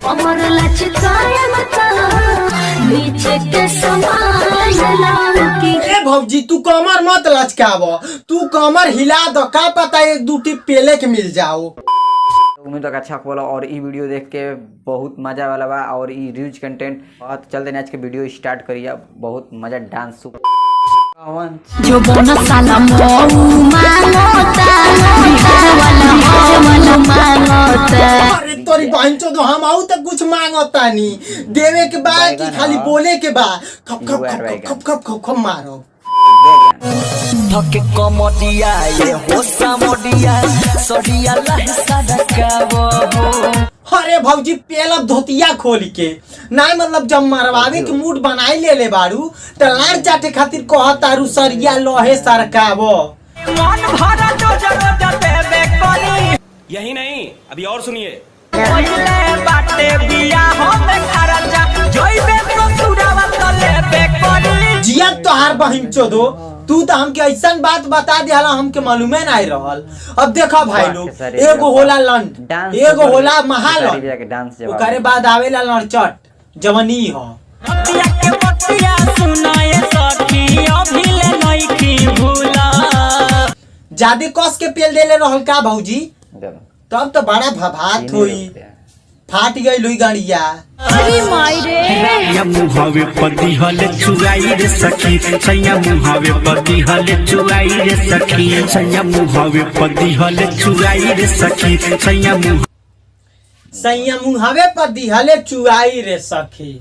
कमर लचकाए मता नीचे के समान लाउकी। ए भौजी तू कमर मत लचकाव, तू कमर हिला दो, का पता एक दू टिप पेले के मिल जाओ। उम्मीद है अच्छा बोला और ये वीडियो देख के बहुत मजा वाला बा और ये रील्स कंटेंट बहुत चलते हैं। आज के वीडियो स्टार्ट करिए, बहुत मजा डांस जो बोनस साला मऊ मांगता बिहार वाला मांगता। अरे तोरी बहन चोद हम आऊ तो कुछ मांगता नी, देवे के बा कि खाली बोले के बा? खप खप खप खप खप खप खप मारो धके कमडिया ये होसा मोडिया सडिया लहसा डकावो। अरे भौजी पेलब धोतिया खोल के ना, मतलब जब मरवावे के मूड बनाई ले बारू त लाड़ चाटे खातिर कहतारू सरिया लोहे सरकावो। मन भरा जो जरो देबे कोनी। यही नहीं, अभी और सुनिए। पहिले बाटे बिया हम खरचा जोइबे तो सुरावा तो लेबे कोनी। जिया तोहार बहिन चोदो, तू तो हमके ऐसा बात बता दिया हमके मालूमे नहीं रहल। अब देखो भाई लोग, एगो होला लंड, एगो होला महालंड, ओकरे बाद आवेला लड़चट जवनी हो। मतिया के मतिया सुनाए सखी अभी ले नहीं की भूला। जादे कस के पेल देले रहल का भौजी? तब तो बड़ा भभात हुई, फाट गई लुई गाड़िया। अरे माई रे सैया मुहावे पदी हले चुराई रे सखी, सैया मुहावे पदी हले चुराई रे सखी, सैया मुहावे पदी हले चुराई रे सखी, सैया मुहावे पदी हले चुराई रे सखी।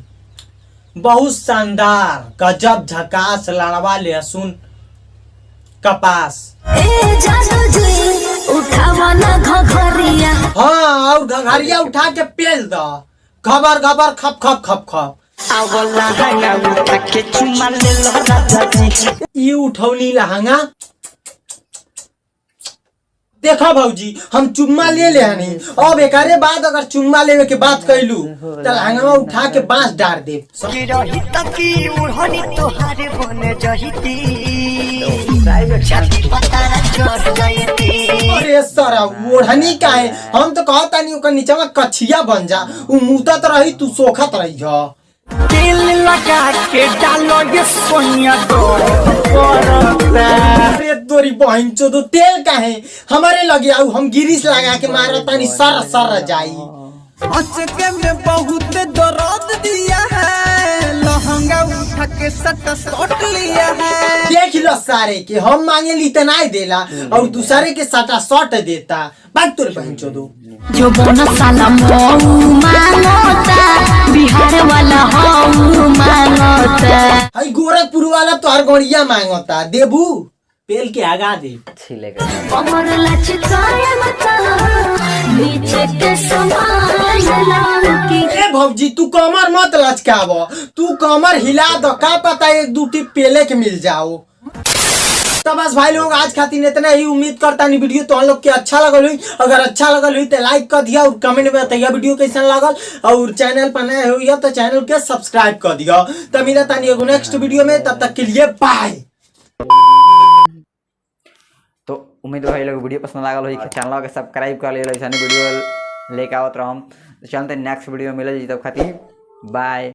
बहुत शानदार, गजब झकास, लड़वा लहसुन कपास। ए जादू जी उठावा ना घघरिया। हाँ और घघरिया उठा के पेल दो, खबर खबर खप खप खप खप। आवला हंगा उठा के चुमा ले लो राजा जी। ये उठौनी लहंगा देखो भौजी, हम चुम्मा ले हनी, अब एकारे बाद अगर चुम्मा लेवे के बात कैलू तो लहंगा उठा के बांस डार दे। रही तकी उड़हनी तोहारे बने जहिती छाती पतारा चढ़ जायती। अरे सरा ओढ़नी का है, हम तो कहता नहीं ओकर नीचे में कछिया बन जा, उ मुतत रही तू सोखत रही हो। तेल लगा के डालो ये सोनिया अरे तोरी बहन चोदो, तेल का है हमारे लगे आऊ, हम गिरीश लगा के मारता नहीं सर सर जाई। अचके में बहुत दर्द दिया है, लहंगा उठा के सट सट लिया है। देख लो सारे के हम मांगे ली तो नहीं देला और दूसरे के सटा सट देता। बात तोरे बहन चोदो, जो बोनस साला मऊ मांगता बिहार वाला हऊ मांगता। हई गोरखपुर वाला तोहर गड़िया मांगता, देबू पेल के आगा दे। कमर लचकाए मता नीचे के समान लाउकी। ए भौजी तू कमर मत लचकाव, तू कमर हिला दो, का पता एक दू टिप पेले के मिल जाओ। तो बस भाई लोग आज खातिर इतना ही, उम्मीद करता नहीं वीडियो तो हम लोग के अच्छा लगल हुई। अगर अच्छा लगल हुई तो लाइक कर दिया और कमेंट में बताइए वीडियो कैसा लगल, और चैनल पर नए हुई तो चैनल के सब्सक्राइब कर दिया। तो मिला तानी एगो नेक्स्ट वीडियो में, तब तक के लिए बाय। तो उम्मीद है लोग वीडियो पसंद लागल हो, चैनल के सब्सक्राइब कर लियो, ऐसा वीडियो लेके आवत रहम। तो चलते नेक्स्ट वीडियो में मिले, तब खातिर बाय।